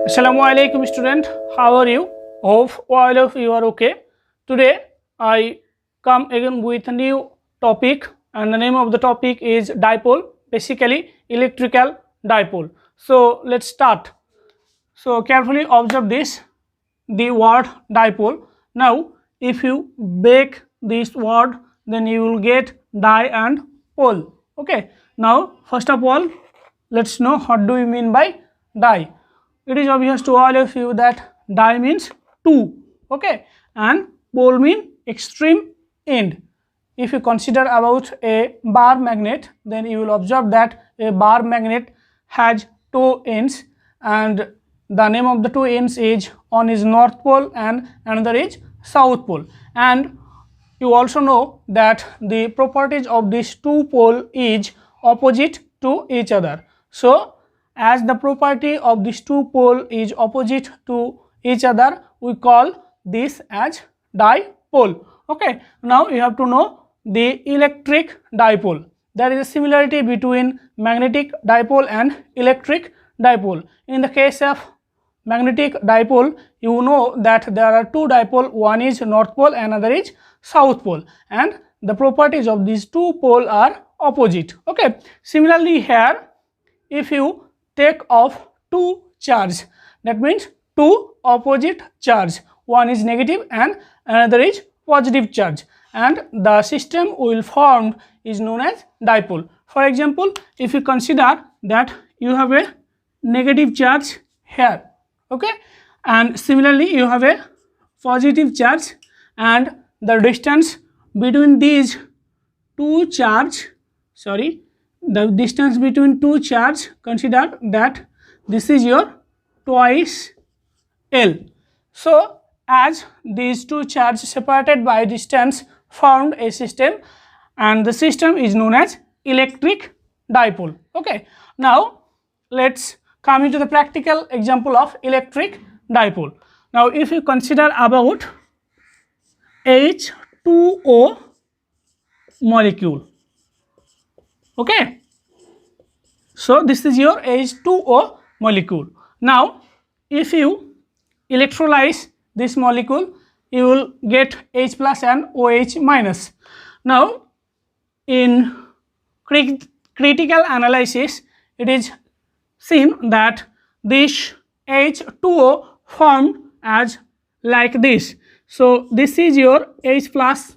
Assalamu alaikum student, how are you? Hope all of you are okay. Today I come again with a new topic, and the name of the topic is dipole, basically electrical dipole. So let's start. So carefully observe this, the word dipole. Now if you break this word, then you will get di and pole. Okay, now first of all let's know what do we mean by di. It is obvious to all of you that di means two, okay, and pole mean extreme end. If you consider about a bar magnet, then you will observe that a bar magnet has two ends, and the name of the two ends is, one is north pole and another is south pole. And you also know that the properties of these two pole is opposite to each other. So as the property of these two pole is opposite to each other, we call this as dipole. Okay, now you have to know the electric dipole. There is a similarity between magnetic dipole and electric dipole. In the case of magnetic dipole, you know that there are two dipole, one is north pole, another is south pole, and the properties of these two pole are opposite. Okay, similarly here, if you take off two charge, that means two opposite charge, one is negative and another is positive charge, and the system will formed is known as dipole. For example, if you consider that you have a negative charge here, okay, and similarly you have a positive charge, and the distance between these two charge, the distance between two charge, consider that this is your twice L. So as these two charges separated by distance formed a system, and the system is known as electric dipole. Okay, now let's come into the practical example of electric dipole. Now if you consider about H2O molecule, okay, so this is your H2O molecule. Now if you electrolyze this molecule, you will get H plus and OH minus. Now in critical analysis, it is seen that this H2O formed as like this. So this is your H plus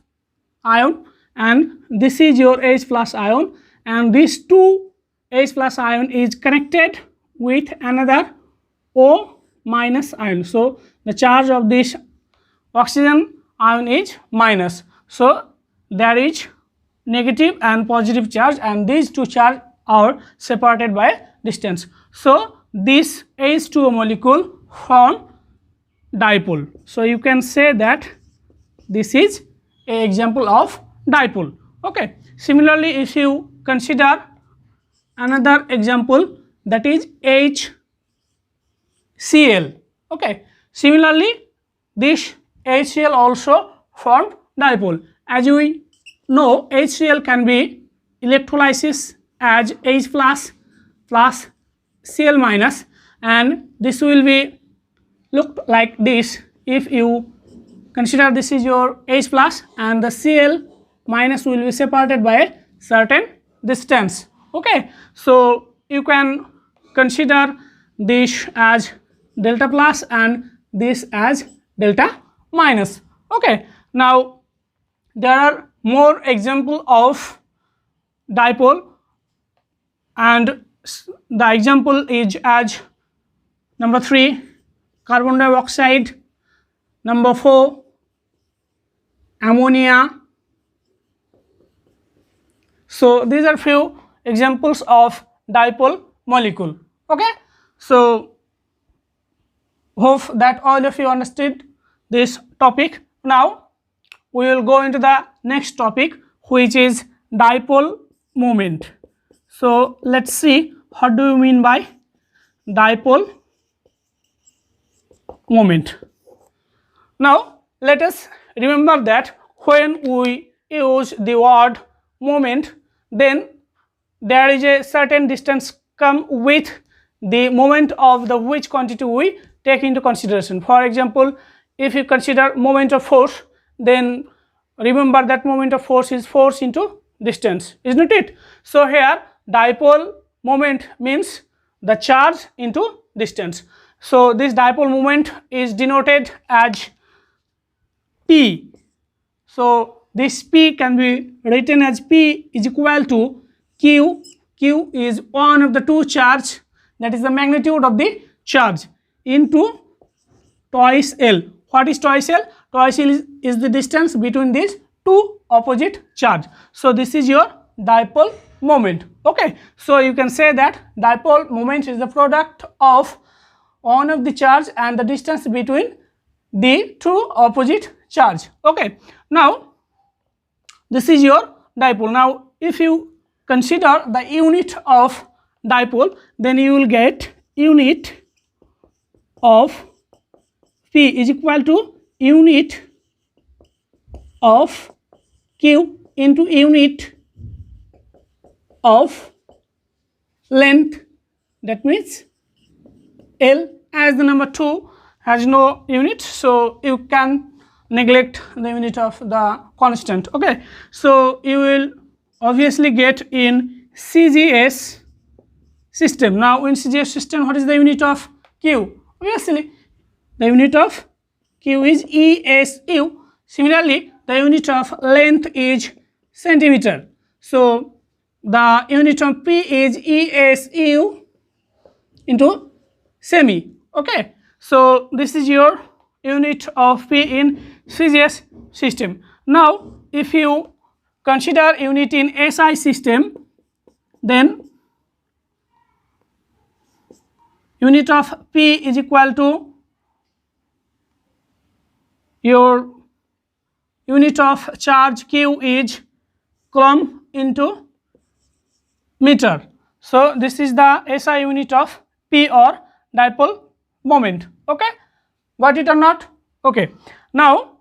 ion and this is your H plus ion, and these two H plus ion is connected with another O minus ion. So the charge of this oxygen ion is minus. So there is negative and positive charge, and these two charge are separated by distance. So this H2O molecule form dipole. So you can say that this is an example of dipole. Okay, similarly if you consider another example, that is HCl. okay, similarly this HCl also formed dipole. As we know, HCl can be electrolysis as H plus plus Cl minus, and this will be looked like this. If you consider this is your H plus and the Cl minus will be separated by a certain distance. Okay, so you can consider this as delta plus and this as delta minus. Okay, now there are more example of dipole, and the example is as number 3 carbon dioxide, number 4 ammonia. So these are few examples of dipole molecule. Okay, so hope that all of you understood this topic. Now we will go into the next topic, which is dipole moment. So let's see what do you mean by dipole moment. Now let us remember that when we use the word moment, then there is a certain distance come with the moment of the which quantity we take into consideration. For example, if you consider moment of force, then remember that moment of force is force into distance, isn't it? So here dipole moment means the charge into distance. So this dipole moment is denoted as P. So this P can be written as P is equal to Q. Q is one of the two charge, that is the magnitude of the charge, into twice L. What is twice L? Twice L is the distance between these two opposite charge. So this is your dipole moment. Okay, so you can say that dipole moment is the product of one of the charge and the distance between the two opposite charge. Okay, now this is your dipole. Now if you consider the unit of dipole, then you will get unit of P is equal to unit of Q into unit of length, that means L. As the number 2 has no unit, so you can neglect the unit of the constant. Okay, so you will obviously get in CGS system. Now in CGS system, what is the unit of Q? Obviously the unit of Q is ESU. Similarly, the unit of length is centimeter. So the unit of P is ESU into semi. Okay, so this is your unit of P in CGS system. Now if you consider unit in SI system, then unit of P is equal to your unit of charge Q is coulomb into meter. So this is the SI unit of P or dipole moment. Okay, got it or not? Okay, now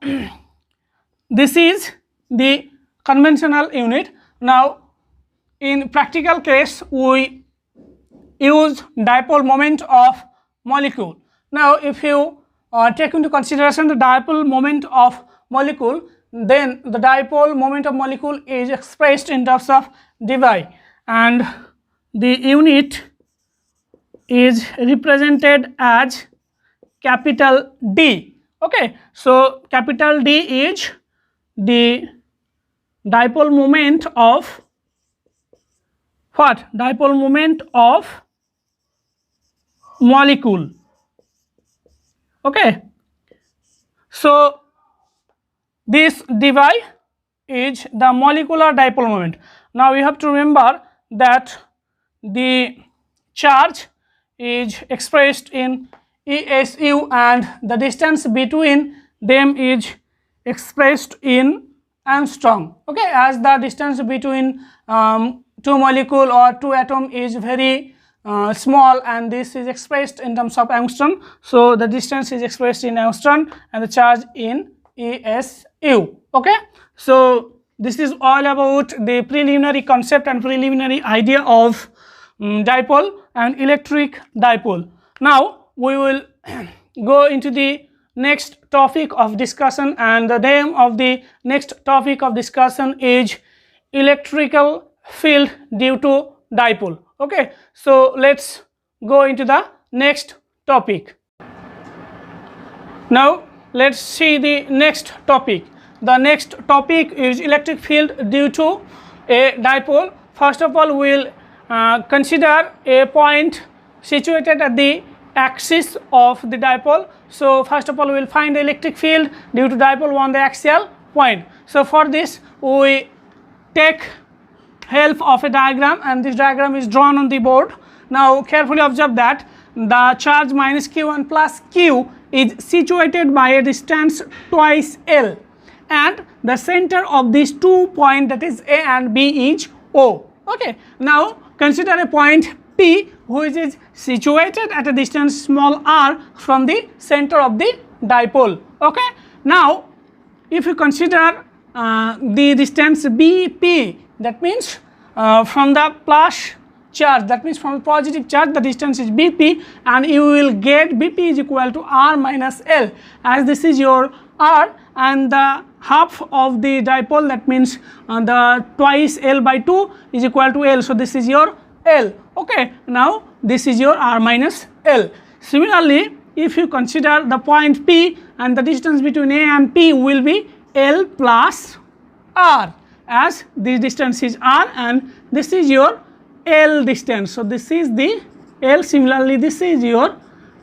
this is the conventional unit. Now in practical case we use dipole moment of molecule. Now if you take into consideration the dipole moment of molecule, then the dipole moment of molecule is expressed in terms of dV, and the unit is represented as capital D. Okay, so capital D is the dipole moment of what? Dipole moment of molecule. Okay, so this dV is the molecular dipole moment. Now you have to remember that the charge is expressed in ESU and the distance between them is expressed in angstrom. Okay, as the distance between two molecule or two atom is very small, and this is expressed in terms of angstrom, so the distance is expressed in angstrom and the charge in ESU. Okay, so this is all about the preliminary concept and preliminary idea of dipole and electric dipole. Now we will go into the next topic of discussion, and the name of the next topic of discussion is electrical field due to dipole. Okay, so let's go into the next topic. Now let's see the next topic. The next topic is electric field due to a dipole. First of all, we will consider a point situated at the axis of the dipole. So first of all, we will find the electric field due to dipole on the axial point. So for this we take help of a diagram, and this diagram is drawn on the board. Now carefully observe that the charge minus Q1 plus Q is situated by a distance twice L, and the center of these 2 points, that is A and B, is O. Okay, now consider a point P which is situated at a distance small r from the center of the dipole. Okay, now if you consider the distance BP, that means from the plus charge, that means from a positive charge the distance is bp, and you will get bp is equal to r minus l, as this is your r and the half of the dipole, that means the twice l by 2 is equal to l, so this is your l. Okay, now this is your r minus l. Similarly, if you consider the point P, and the distance between A and P will be L plus R, as this distance is R and this is your L distance. So, this is the L, similarly this is your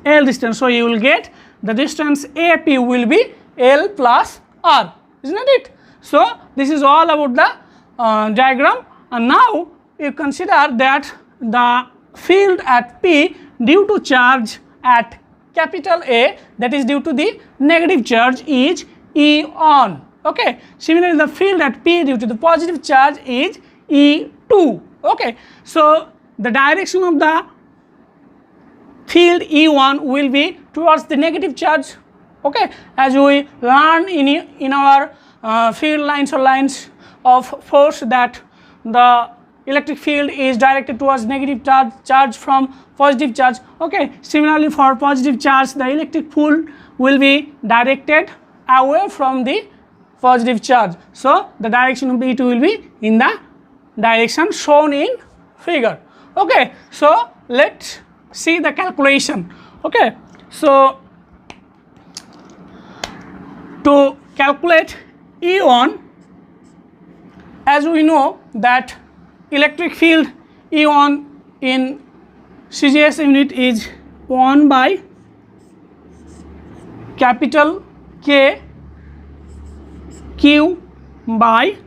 L distance. So, you will get the distance AP will be L plus R, isn't it? So, this is all about the diagram, and now you consider that the field at P due to charge at capital A, that is due to the negative charge, is E on. Okay. Similarly, the field at P due to the positive charge is E2. Okay. So, the direction of the field E1 will be towards the negative charge. Okay, as we learn in our field lines or lines of force, that the electric field is directed towards negative charge from positive charge. Okay, similarly for positive charge, the electric field will be directed away from the positive charge. So, the direction of E2 will be in the direction shown in figure. Okay, so let's see the calculation. Okay, so to calculate E1, as we know that electric field E1 in CGS unit is 1 by capital K Q by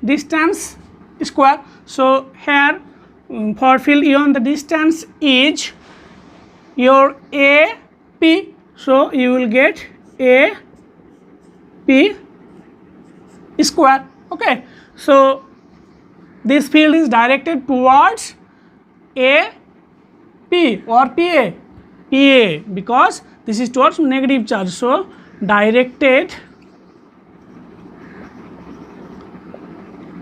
distance square. So, here for field E1 the distance is your AP, so you will get AP square. Okay, so this field is directed towards AP or PA, because this is towards negative charge. So, directed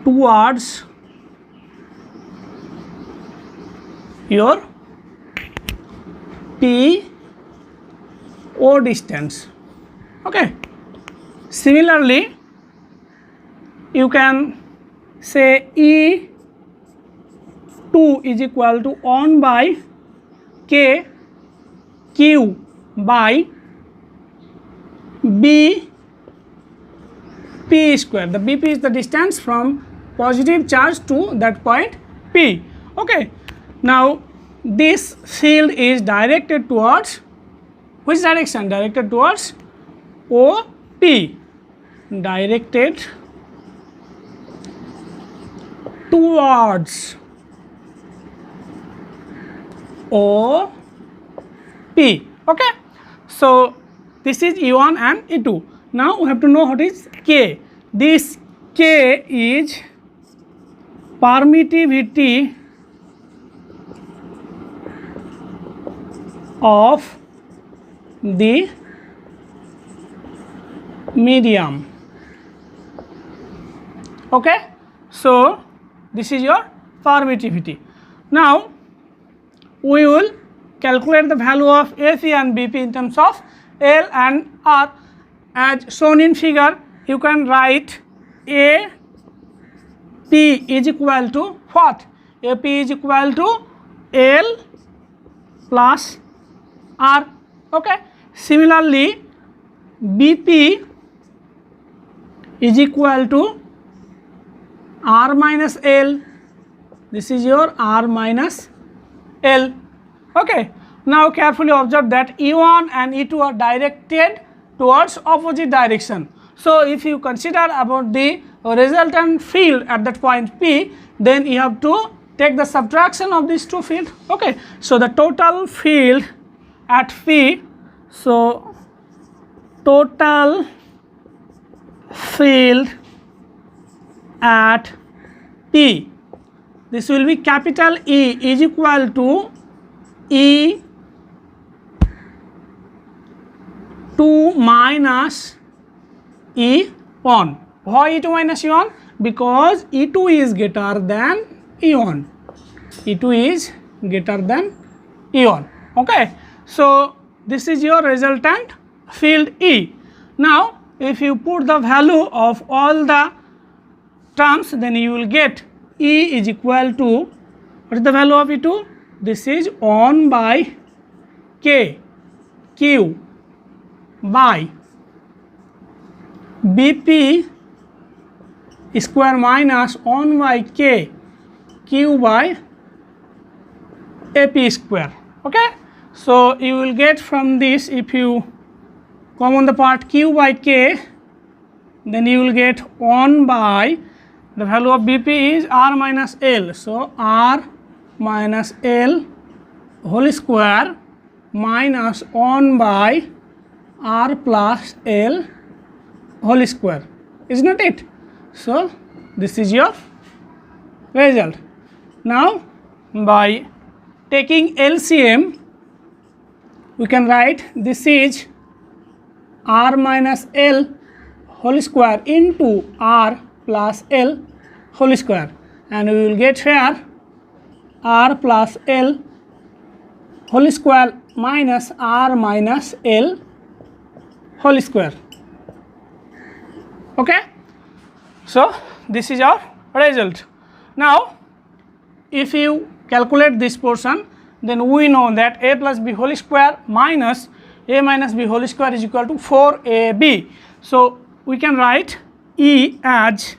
towards your PO distance. Okay. Similarly, you can say E2 is equal to 1 by K Q by BP square. The BP is the distance from positive charge to that point P. Okay. Now, this field is directed towards which direction? Directed towards OP. Directed towards OP. Okay. So, this is E1 and E2. Now, we have to know what is K. This K is permittivity of the medium. Okay. So, this is your permittivity. Now, we will calculate the value of AC and BP in terms of L and R. As shown in figure, you can write AP is equal to what? AP is equal to L plus R. Okay. Similarly, BP is equal to R minus L. This is your R minus L. Okay. Now, carefully observe that E1 and E2 are directed towards opposite direction. So, if you consider about the resultant field at that point P, then you have to take the subtraction of these two fields. Okay. So, the total field at P, so total field at P, this will be capital E is equal to E2 minus E1. Why E2 minus E1? Because E2 is greater than E1. E2 is greater than E1. Okay, so this is your resultant field E. Now if you put the value of all the terms, then you will get E is equal to, what is the value of E2? This is 1 by K Q by BP square minus 1 by K Q by AP square. Okay, so you will get from this, if you common the part Q by K, then you will get 1 by, the value of BP is R minus L, so R minus L whole square minus 1 by R plus L whole square, is not it? So this is your result. Now by taking LCM, we can write this is R minus L whole square into R plus L whole square, and we will get here R plus L whole square minus R minus L whole square. Okay, so this is our result. Now if you calculate this portion, then we know that A plus B whole square minus A minus B whole square is equal to 4AB. So we can write E as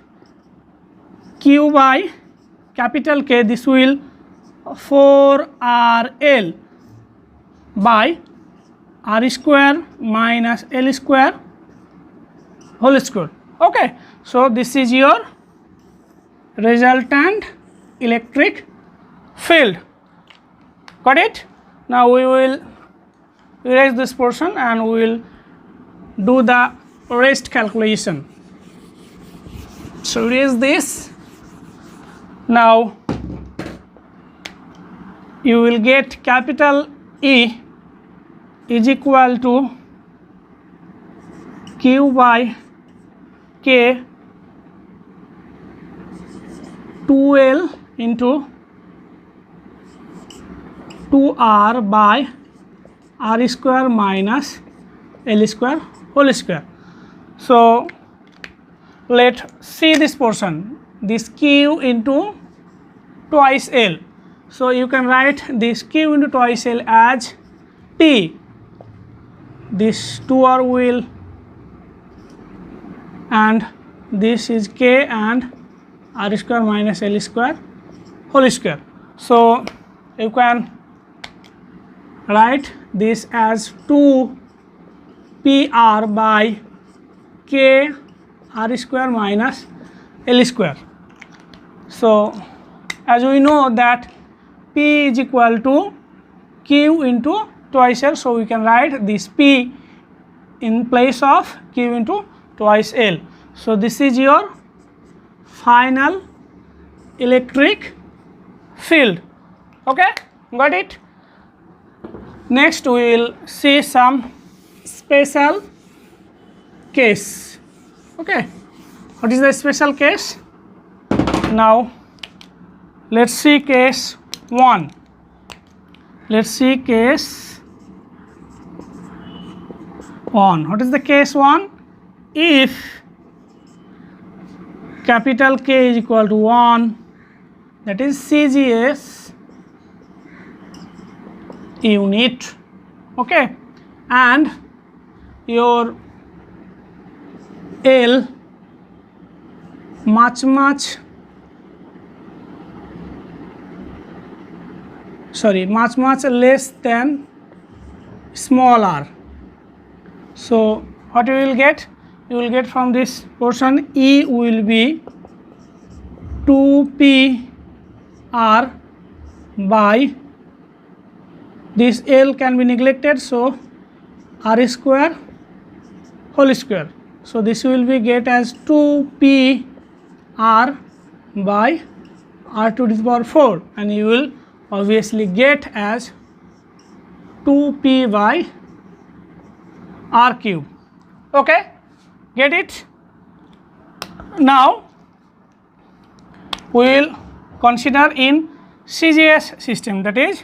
Q by capital K, this will 4RL by R square minus L square whole square. Okay, so this is your resultant electric field. Got it? Now we will erase this portion and we will do the rest calculation. So erase this. Now you will get capital E is equal to Q by K 2L into 2R by R square minus L square whole square. So let's see this portion, this Q into twice L. So you can write this Q into twice L as T. This 2R will, and this is K and R square minus L square whole square. So you can write this as 2 PR by K R square minus L square. So as we know that P is equal to Q into twice L, so we can write this P in place of Q into twice L. So this is your final electric field. Okay, got it? Next we will see some special case. Okay, what is the special case? Now let's see case 1. Let's see case 1. What is the case 1? If capital K is equal to 1, that is CGS unit, okay, and your L much less than small r. So what you will get? You will get from this portion E will be 2PR by this L can be neglected, so R square whole square. So this will be get as 2PR by R to the power 4, and you will obviously get as 2P by R cube. Okay, get it? Now we will consider in CGS system, that is,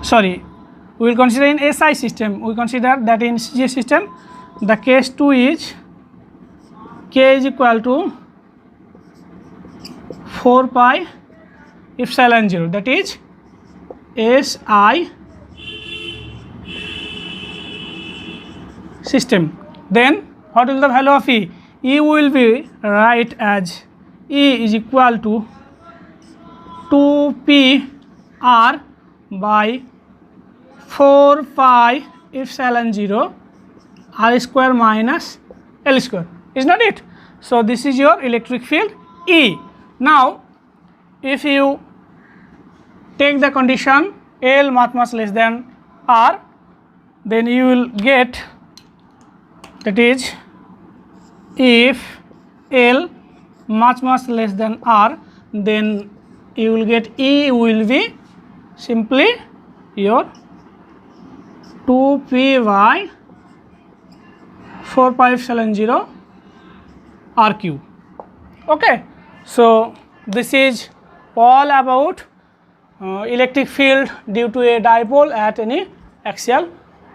sorry, we will consider in SI system, we consider that in CGS system the case 2 is K is equal to 4 pi epsilon 0, that is SI system. Then what will the value of E? E will be write as E is equal to 2p r by 4 pi epsilon 0 r square minus L square, is not it? So this is your electric field E. Now if you take the condition L much less than R, then you will get, that is, if L much less than R, then you will get E will be simply your 2p by 4 pi epsilon 0 r cube. Okay, so this is all about electric field due to a dipole at any axial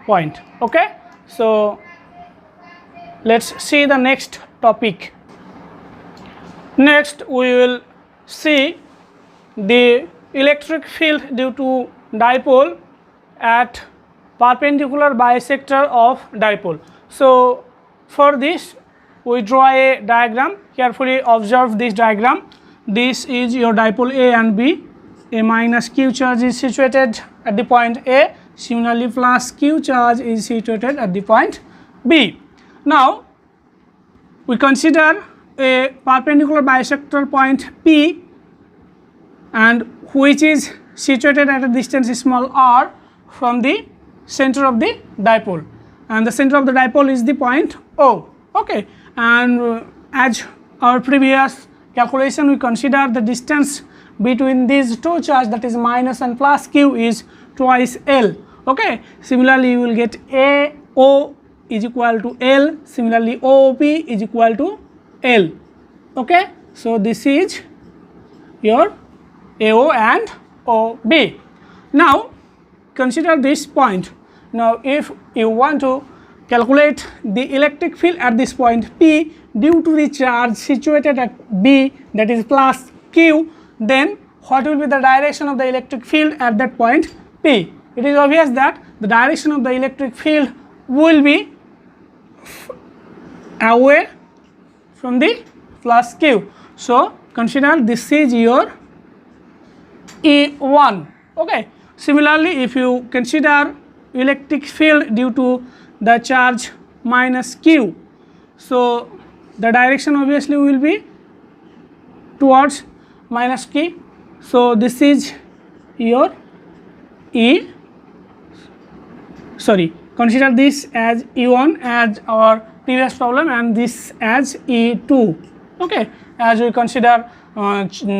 point. Okay, so let's see the next topic. Next we will see the electric field due to dipole at perpendicular bisector of dipole. So for this we draw a diagram. Carefully observe this diagram. This is your dipole A and B. A minus q charge is situated at the point A. Similarly, plus q charge is situated at the point B. Now we consider a perpendicular bisector point P, and which is situated at a distance small r from the center of the dipole, and the center of the dipole is the point O. Okay, and as our previous calculation, we consider the distance between these two charges, that is minus and plus q, is twice L. Okay, similarly you will get AO is equal to L, similarly OP is equal to L. Okay, so this is your AO and OB. Now consider this point. Now if you want to calculate the electric field at this point P due to the charge situated at B, that is plus Q, then what will be the direction of the electric field at that point P? It is obvious that the direction of the electric field will be away from the plus Q. So consider this is your E1. Okay, similarly if you consider electric field due to the charge minus Q, so the direction obviously will be towards minus Q. So this is your consider this as E1 as our previous problem, and this as E2. Okay, as we consider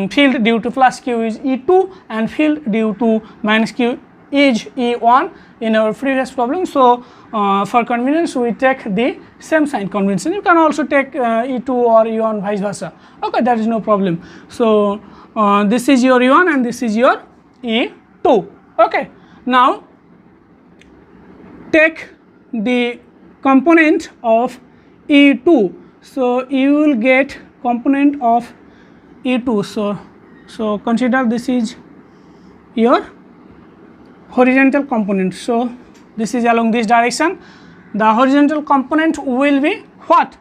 field due to plus Q is E2 and field due to minus Q is E1 in our previous problem. So for convenience we take the same sign convention. You can also take E2 or E1 vice versa. Okay, that is no problem. So this is your E1 and this is your E2. Okay, now take the component of E2. So you will get component of E2. So consider this is your horizontal component. So this is along this direction. The horizontal component will be what?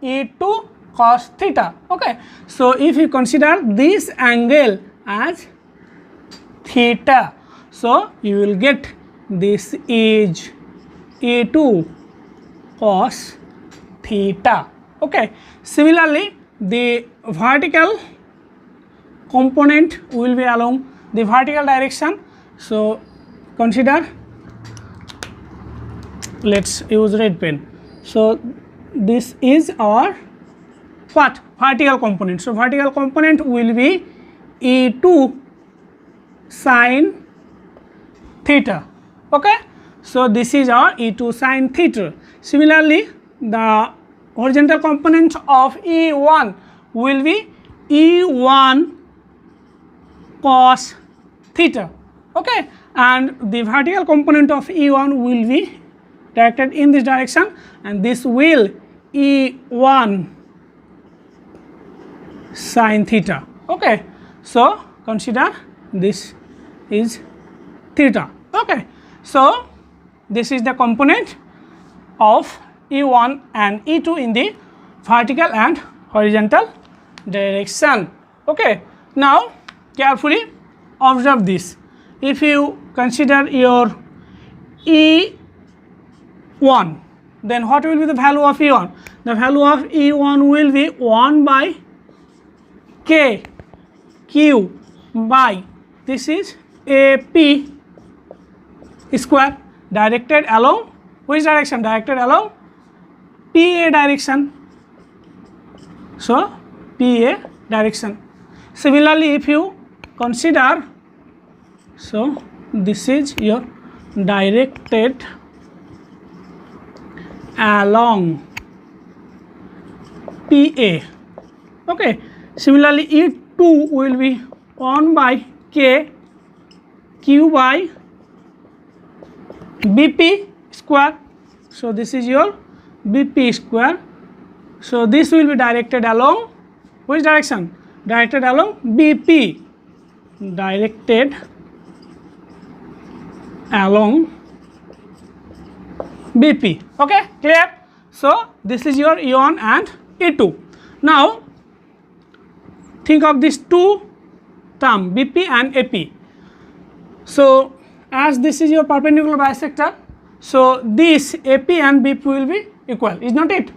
E2 cos theta. Okay, so if you consider this angle as theta, so you will get this is E2 cos theta. Okay, similarly the vertical component will be along the vertical direction. So consider, let's use red pen. So this is our what? Vertical component. So vertical component will be E2 sin theta. Okay, so this is our E2 sin theta. Similarly the horizontal component of E1 will be E1 cos theta. Okay, and the vertical component of E1 will be directed in this direction, and this will E1 sin theta. Okay, so consider this is theta. Okay, so this is the component of E1 and E2 in the vertical and horizontal direction. Okay, now carefully observe this. If you consider your E1, then what will be the value of E1? The value of E1 will be 1 by K Q by, this is AP square, directed along which direction? Directed along PA direction. So PA direction. Similarly, if you consider, so this is your directed along PA. Okay. Similarly, E2 will be 1 by K Q by BP square. So this is your BP square. So this will be directed along which direction? Directed along BP. Directed along BP. Okay, clear? So this is your E1 and E2. Now think of these two terms, BP and AP. So as this is your perpendicular bisector, so this AP and BP will be equal, is not it?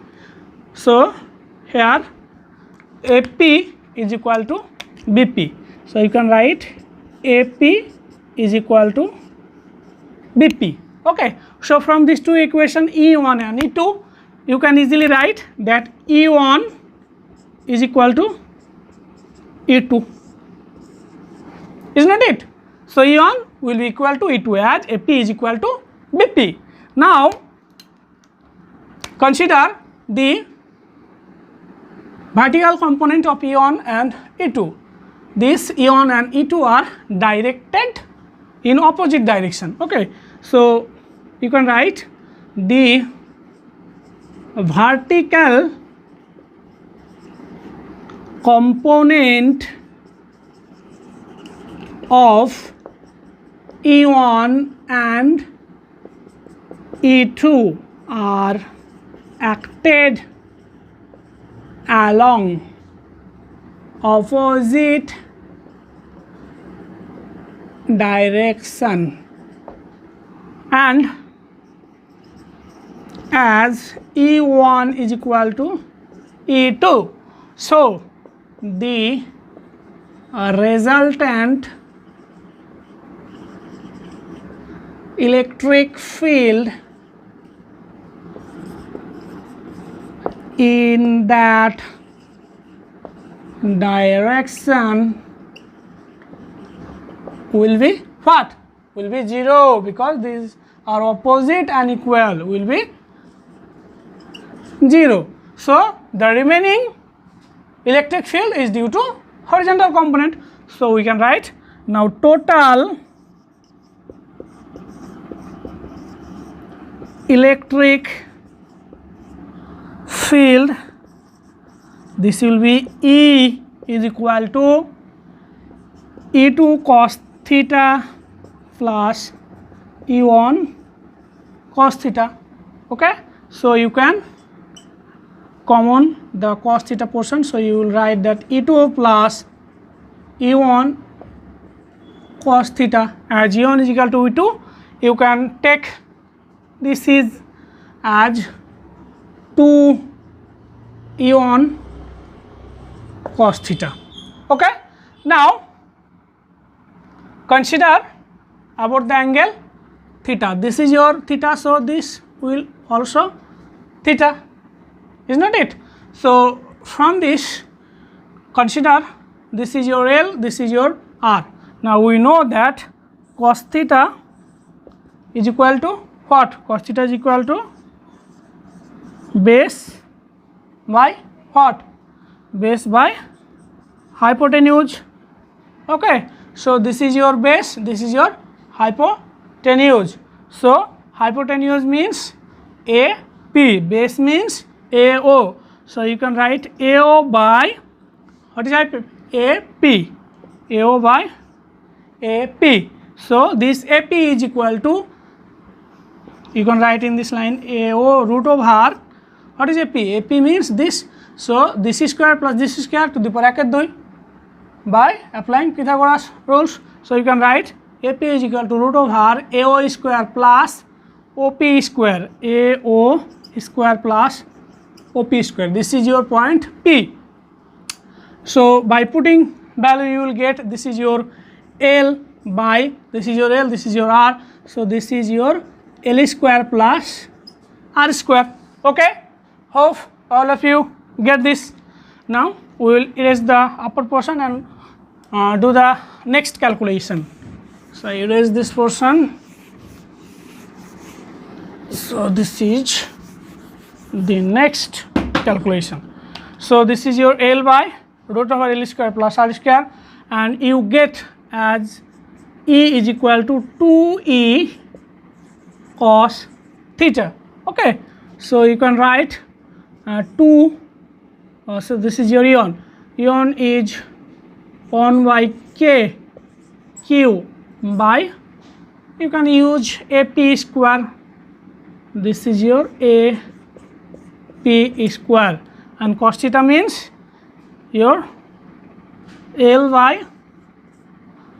So here AP is equal to BP. So you can write AP is equal to BP. Okay. So from these two equations, E1 and E2, you can easily write that E1 is equal to E2, is not it? So E1 will be equal to E2 as AP is equal to BP. Now consider the vertical component of E1 and E2. This E1 and E2 are directed in opposite direction. Okay, so you can write the vertical component of E1 and E2 are acted along opposite direction, and as E1 is equal to E2, so the resultant electric field in that direction will be what? Will be 0, because these are opposite and equal, will be 0. So the remaining electric field is due to horizontal component. So we can write now total electric field, this will be E is equal to E2 cos theta plus E1 cos theta. Okay, so you can common the cos theta portion, so you will write that E2 plus E1 cos theta. As E1 is equal to E2, you can take this is as 2 E1 cos theta. Okay, now consider about the angle theta. This is your theta, so this will also theta, is not it? So from this consider this is your L, this is your R. Now we know that cos theta is equal to what? Cos theta is equal to base by what? Base by hypotenuse. Okay, So this is your base, this is your hypotenuse. So hypotenuse means AP, base means AO. So you can write AO by, what is AP? AO by AP. So this AP is equal to, you can write in this line AO root over, what is AP? AP means this. So this square plus this square to the power 2 by applying Pythagoras rules. So you can write AP is equal to root over AO square plus OP square, AO square plus OP square. This is your point P. So by putting value you will get, this is your L by, this is your L, this is your R. So this is your L square plus R square. Okay, hope all of you get this. Now we will erase the upper portion and do the next calculation. So I erase this portion. So this is the next calculation. So this is your L by root over L square plus R square, and you get as E is equal to 2E cos theta. Okay, so you can write 2, so this is your ion is 1 by K Q by, you can use AP square, this is your AP square, and cos theta means your L by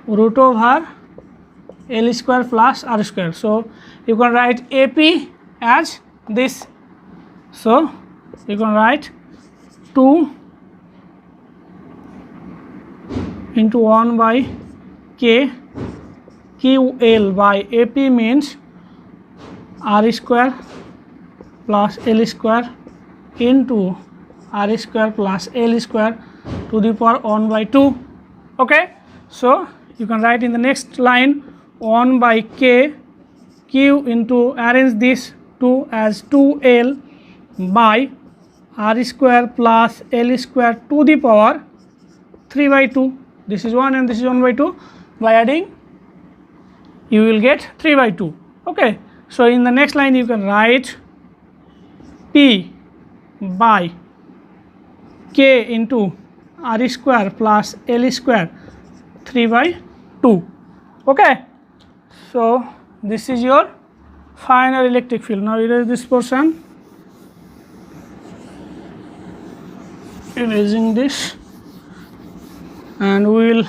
root over L square plus R square. So you can write AP as this. So you can write 2 into 1 by K QL by AP means R square plus L square into R square plus L square to the power 1 by 2. Okay, so you can write in the next line 1 by K Q into, arrange this 2 as 2L by R square plus L square to the power 3 by 2. This is 1 and this is 1 by 2. By adding you will get 3 by 2. Okay, so in the next line you can write P by K into R square plus L square 3 by 2. Okay, so this is your final electric field. Now erase this portion, erasing this, and we will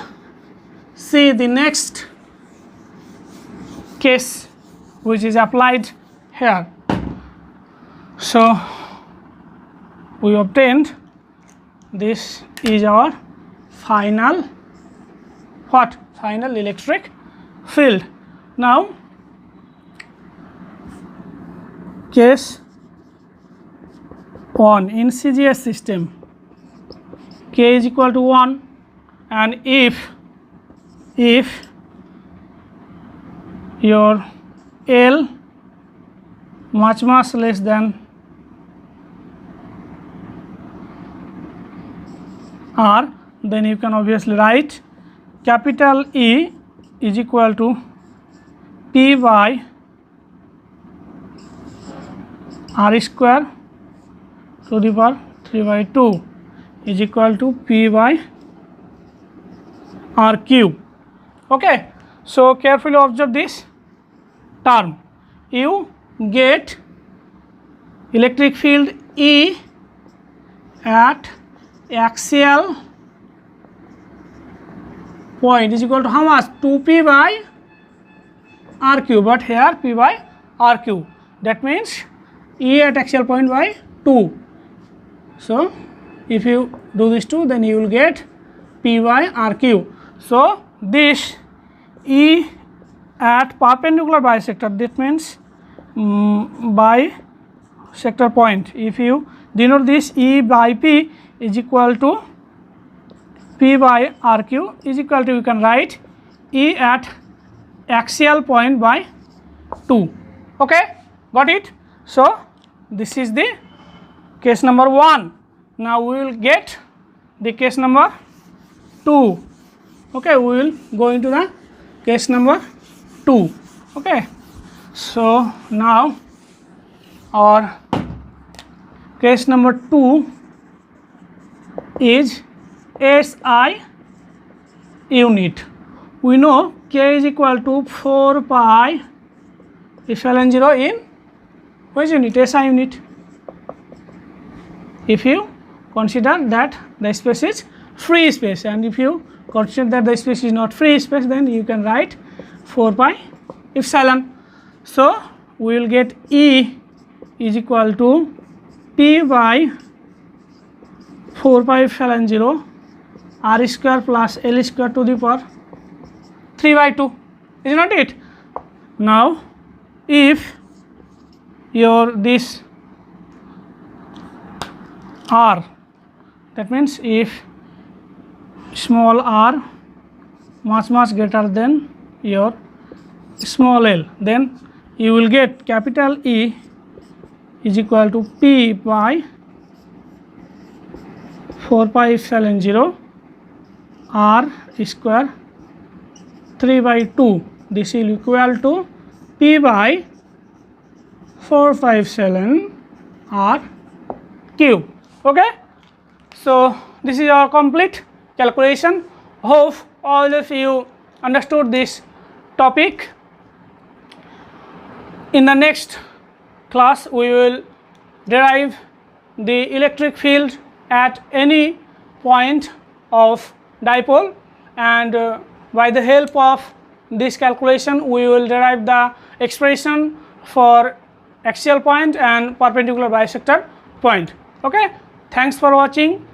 see the next case which is applied here. So we obtained, this is our final, what? Final electric field. Now case 1, in CGS system K is equal to 1, and if your L much less than R, then you can obviously write capital E is equal to P by R square to the power 3 by 2 is equal to P by R cube. Okay, so carefully observe this term. You get electric field E at axial point is equal to how much? 2P by R cube, but here P by R cube. That means E at axial point by 2. So if you do this 2, then you will get P by R cube. So this E at perpendicular bisector, that means bisector point. If you denote this, E by P is equal to P by R cube is equal to, you can write E at axial point by 2. Okay, got it? So this is the case number 1. Now we will get the case number 2. Okay, we will go into the case number 2. Okay, so now our case number 2 is SI unit. We know K is equal to 4 pi epsilon 0 in which unit? SI unit. If you consider that the space is free space, and if you consider that the space is not free space, then you can write 4 pi epsilon. So we will get E is equal to P by 4 pi epsilon 0 R square plus L square to the power 3 by 2, is not it? Now if your this R, that means if small r much greater than your small l, then you will get capital E is equal to P by 4 pi epsilon 0 R square 3 by 2. This is equal to P by 4 pi epsilon R cube. Okay, so this is our complete calculation. Hope all of you understood this topic. In the next class we will derive the electric field at any point of dipole, and by the help of this calculation we will derive the expression for axial point and perpendicular bisector point. Okay, thanks for watching.